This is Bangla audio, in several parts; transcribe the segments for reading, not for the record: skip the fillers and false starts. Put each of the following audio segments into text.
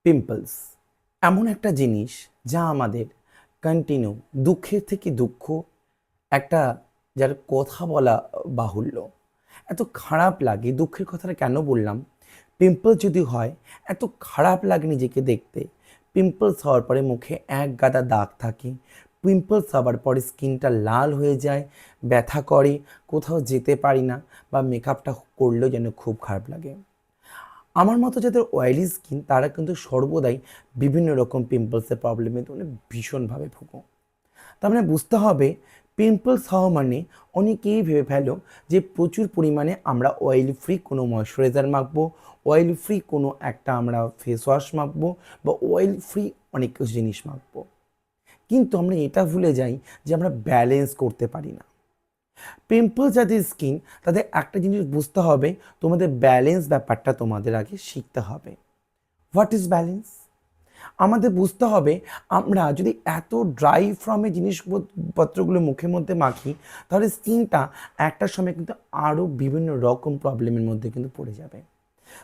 পিম্পলস এমন একটা জিনিস যা আমাদের কন্টিনিউ দুঃখের থেকে দুঃখ, একটা যার কথা বলা বাহুল্য, এত খারাপ লাগে। দুঃখের কথাটা কেন বললাম, পিম্পলস যদি হয় এত খারাপ লাগে নিজেকে দেখতে। পিম্পলস হওয়ার পরে মুখে এক গাদা দাগ থাকে, পিম্পলস হওয়ার পরে স্কিনটা লাল হয়ে যায়, ব্যথা করে, কোথাও যেতে পারি না, বা মেকআপটা করলেও যেন খুব খারাপ লাগে। আমার মতো যাদের অয়েলি স্কিন তারা কিন্তু সর্বদাই বিভিন্ন রকম পিম্পলসের প্রবলেমে তোমরা ভীষণভাবে ভুগো। তার মানে বুঝতে হবে, পিম্পলস হওয়া মানে অনেকেই ভেবে ফেলো যে প্রচুর পরিমাণে আমরা অয়েল ফ্রি কোনো ময়শ্চারাইজার মাখবো, অয়েল ফ্রি কোনো একটা আমরা ফেস ওয়াশ মাখবো, বা অয়েল ফ্রি অনেক কিছু জিনিস মাখবো। কিন্তু আমরা এটা ভুলে যাই যে আমরা ব্যালেন্স করতে পারি না। পিম্পল যাদের স্কিন তাদের একটা জিনিস বুঝতে হবে, তোমাদের ব্যালেন্স ব্যাপারটা তোমাদের আগে শিখতে হবে। What is balance? আমাদের বুঝতে হবে, আমরা যদি এত ড্রাই ফ্রমে জিনিসপত্রগুলো মুখের মধ্যে মাখি, তাহলে স্কিনটা একটা সময় কিন্তু আরও বিভিন্ন রকম প্রবলেমের মধ্যে কিন্তু পড়ে যাবে।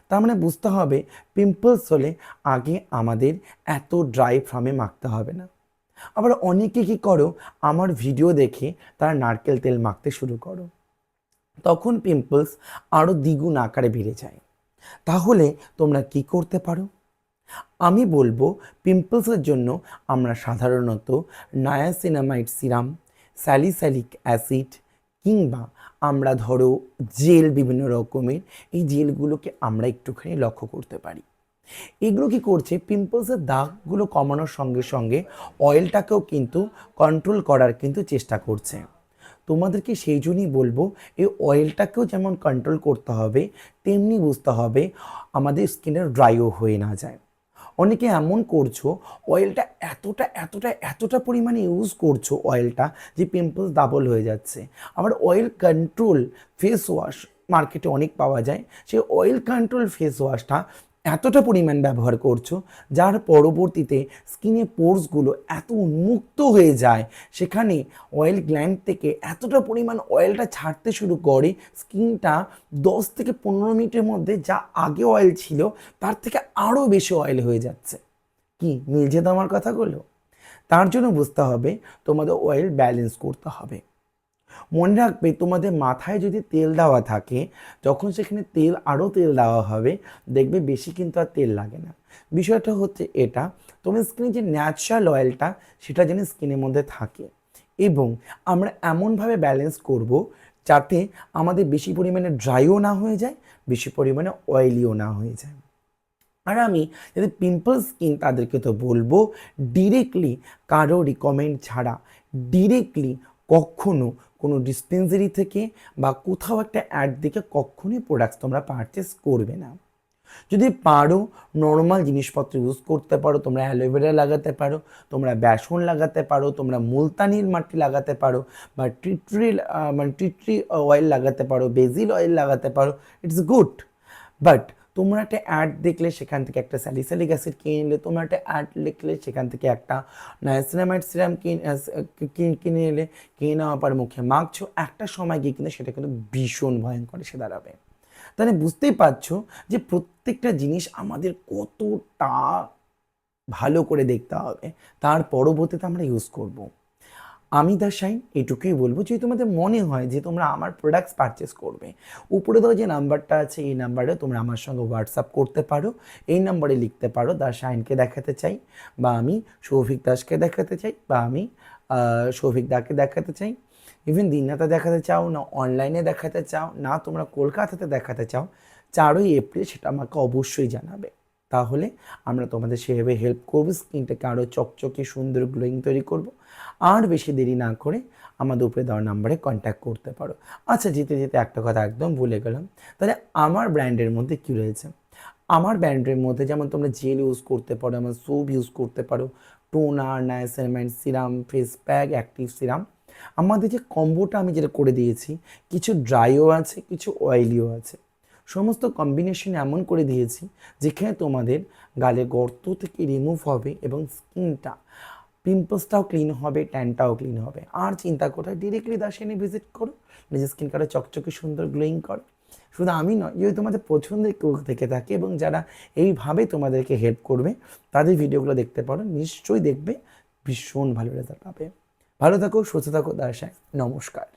তার মানে বুঝতে হবে, পিম্পলস হলে আগে আমাদের এত ড্রাই ফ্রমে মাখতে হবে না। আবার অনেকে কী করো, আমার ভিডিও দেখে তারা নারকেল তেল মাখতে শুরু করো, তখন পিম্পলস আরও দ্বিগুণ আকারে বেড়ে যায়। তাহলে তোমরা কি করতে পারো? আমি বলবো, পিম্পলসের জন্য আমরা সাধারণত নায়াসিনামাইড সিরাম, স্যালিসাইলিক অ্যাসিড, কিংবা আমরা ধরো জেল, বিভিন্ন রকমের এই জেলগুলোকে আমরা একটুখানি লক্ষ্য করতে পারি। এগুলো কি করছে, পিম্পলসের দাগগুলো কমানোর সঙ্গে সঙ্গে অয়েলটাকেও কিন্তু কন্ট্রোল করার কিন্তু চেষ্টা করছে। তোমাদেরকে সেই জন্যই বলবো, এই অয়েলটাকেও যেমন কন্ট্রোল করতে হবে, তেমনি বুঝতে হবে আমাদের স্কিনের ড্রাইও হয়ে না যায়। অনেকে এমন করছো, অয়েলটা এতটা এতটা এতটা পরিমাণে ইউজ করছো অয়েলটা, যে পিম্পলস ডাবল হয়ে যাচ্ছে। আবার অয়েল কন্ট্রোল ফেস ওয়াশ মার্কেটে অনেক পাওয়া যায়, সেই অয়েল কন্ট্রোল ফেস ওয়াশটা এতটা পরিমাণ ব্যবহার করছো, যার পরবর্তীতে স্কিনে পোরসগুলো এত উন্মুক্ত হয়ে যায়, সেখানে অয়েল গ্ল্যান্ড থেকে এতটা পরিমাণ অয়েলটা ছাড়তে শুরু করে, স্কিনটা 10 থেকে 15 মিনিটের মধ্যে যা আগে অয়েল ছিল তার থেকে আরও বেশি অয়েল হয়ে যাচ্ছে। কি মিলছে তো আমার কথাগুলো? তার জন্য বুঝতে হবে, তোমাদের অয়েল ব্যালেন্স করতে হবে। মনে রাখবে, তোমাদের মাথায় যদি তেল দেওয়া থাকে, যখন সেখানে আরও তেল দেওয়া হবে, দেখবে বেশি কিন্তু আর তেল লাগে না। বিষয়টা হচ্ছে এটা, তোমার স্কিনে যে ন্যাচারাল অয়েলটা সেটা যেন স্কিনের মধ্যে থাকে, এবং আমরা এমনভাবে ব্যালেন্স করব যাতে আমাদের বেশি পরিমাণে ড্রাইও না হয়ে যায়, বেশি পরিমাণে অয়েলিও না হয়ে যায়। আর আমি যদি পিম্পল স্কিন তাদেরকে তো বলবো, ডিরেক্টলি কারো রিকমেন্ড ছাড়া, ডিরেক্টলি কখনো কোনো ডিসপেন্সারি থেকে বা কোথাও একটা অ্যাড দেখে কখনোই প্রোডাক্টস তোমরা পারচেস করবে না। যদি পারো নর্মাল জিনিসপত্র ইউজ করতে পারো, তোমরা অ্যালোভেরা লাগাতে পারো, তোমরা বেসন লাগাতে পারো, তোমরা মুলতানির মাটি লাগাতে পারো, বা টিট্রি অয়েল লাগাতে পারো, বেজিল অয়েল লাগাতে পারো, ইটস গুড। বাট তোমরা একটা অ্যাড দেখলে সেখান থেকে একটা স্যালিসাইলিক অ্যাসিড কিনে নিলে, তোমরা একটা অ্যাড লিখলে সেখান থেকে একটা নায়াসিনামাইড সিরাম কিনে নিলে, কিনে নেওয়ার পর মুখে মাখছো, একটা সময় গিয়ে কিন্তু সেটা কিন্তু ভীষণ ভয়ঙ্কর এসে দাঁড়াবে। তাহলে বুঝতেই পারছো যে প্রত্যেকটা জিনিস আমাদের কতটা ভালো করে দেখতে হবে, তার পরবর্তীতে আমরা ইউজ করব। আমি দ্য শাইন এটুকুই বলবো, যদি তোমাদের মনে হয় যে তোমরা আমার প্রোডাক্টস পারচেস করবে, উপরে দেওয়া যে নাম্বারটা আছে এই নাম্বারে তোমরা আমার সঙ্গে হোয়াটসঅ্যাপ করতে পারো। এই নাম্বারে লিখতে পারো দ্য শাইনকে দেখাতে চাই, বা আমি সৌভিক দাসকে দেখাতে চাই, বা আমি সৌভিক দাকে দেখাতে চাই। ইভেন দিনহাটা দেখাতে চাও না, অনলাইনে দেখাতে চাও না, তোমরা কলকাতাতে দেখাতে চাও, 4ই এপ্রিল সেটা আমাকে অবশ্যই জানাবে। তাহলে আমরা তোমাদের সেভাবে হেল্প করবো, স্কিনটাকে আরও চকচকে সুন্দর গ্লোয়িং তৈরি করব। আর বেশি দেরি না করে আমাদের উপরে দেওয়ার নাম্বারে কন্ট্যাক্ট করতে পারো। আচ্ছা, যেতে যেতে একটা কথা একদম ভুলে গেলাম, তাহলে আমার ব্র্যান্ডের মধ্যে কী রয়েছে? আমার ব্র্যান্ডের মধ্যে যেমন তোমরা জেল ইউজ করতে পারো, আমার সোপ ইউজ করতে পারো, toner, niacinamide serum, face pack, active serum. আমাদের যে কম্বোটা আমি যেটা করে দিয়েছি, কিছু ড্রাইও আছে, কিছু অয়েলিও আছে, সমস্ত কম্বিনেশন এমন করে দিয়েছি যেখানে তোমাদের গালে গর্ত থেকে রিমুভ হবে, এবং স্কিনটা পিম্পলসটাও ক্লিন হবে, ট্যানটাও ক্লিন হবে। আর চিন্তা করে ডিরেক্টলি দার্শিনী ভিজিট করো, নিজের স্কিন কাটা চকচকে সুন্দর গ্লোয়িং করো। শুধু আমি নয়, যদি তোমাদের পছন্দের কেউ থেকে থাকে এবং যারা এইভাবে তোমাদেরকে হেল্প করবে, তাদের ভিডিওগুলো দেখতে পারো, নিশ্চয়ই দেখবে, ভীষণ ভালো রেজাল্ট পাবে। ভালো থাকো, সুস্থ থাকো, নমস্কার।